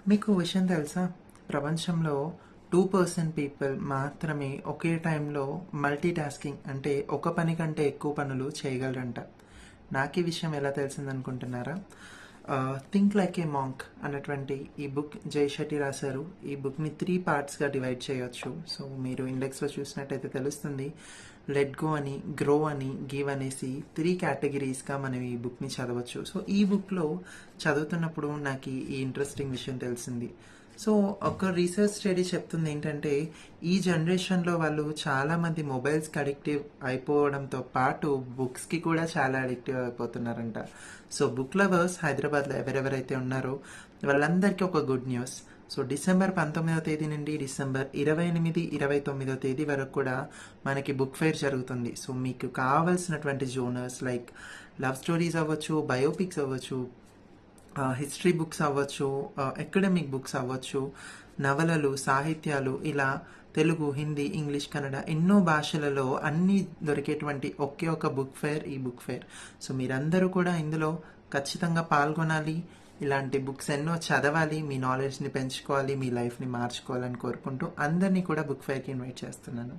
మీకు విషయం తెలుసా? ప్రపంచంలో 2% పీపుల్ మాత్రమే ఒకే టైంలో మల్టీ టాస్కింగ్ అంటే ఒక పని కంటే ఎక్కువ పనులు చేయగలరంట. నాకు ఈ విషయం ఎలా తెలిసిందనుకుంటున్నారా? థింక్ లైక్ ఏ మాంక్ అన్నటువంటి ఈ బుక్ జై షెట్టి రాశారు. ఈ బుక్ని 3 పార్ట్స్గా డివైడ్ చేయొచ్చు. సో మీరు ఇండెక్స్లో చూసినట్టయితే తెలుస్తుంది. లెట్ గో అని, గ్రో అని, గివ్ అనేసి 3 కేటగిరీస్గా మనం ఈ బుక్ని చదవచ్చు. సో ఈ బుక్లో చదువుతున్నప్పుడు నాకు ఈ ఇంట్రెస్టింగ్ విషయం తెలిసింది. సో ఒక రీసెర్చ్ స్టడీ చెప్తుంది ఏంటంటే, ఈ జనరేషన్లో వాళ్ళు చాలామంది మొబైల్స్కి అడిక్టివ్ అయిపోవడంతో పాటు బుక్స్కి కూడా చాలా అడిక్టివ్ అయిపోతున్నారంట. సో బుక్ లవర్స్ హైదరాబాద్లో ఎవరెవరైతే ఉన్నారో వాళ్ళందరికీ ఒక గుడ్ న్యూస్. సో డిసెంబర్ 19వ తేదీ నుండి డిసెంబర్ 28, 29వ తేదీ వరకు కూడా మనకి బుక్ ఫెయిర్ జరుగుతుంది. సో మీకు కావాల్సినటువంటి జోనర్స్ లైక్ లవ్ స్టోరీస్ అవ్వచ్చు, బయోపిక్స్ అవ్వచ్చు, హిస్టరీ బుక్స్ అవ్వచ్చు, అకాడమిక్ బుక్స్ అవ్వచ్చు, నవలలు, సాహిత్యాలు, ఇలా తెలుగు, హిందీ, ఇంగ్లీష్, కన్నడ ఎన్నో భాషలలో అన్నీ దొరికేటువంటి ఒకే ఒక బుక్ ఫెయిర్ ఈ బుక్ ఫెయిర్. సో మీరందరూ కూడా ఇందులో ఖచ్చితంగా పాల్గొనాలి. ఇలాంటి బుక్స్ ఎన్నో చదవాలి, మీ నాలెడ్జ్ని పెంచుకోవాలి, మీ లైఫ్ని మార్చుకోవాలని కోరుకుంటూ అందరినీ కూడా బుక్ ఫెయిర్కి ఇన్వైట్ చేస్తున్నాను.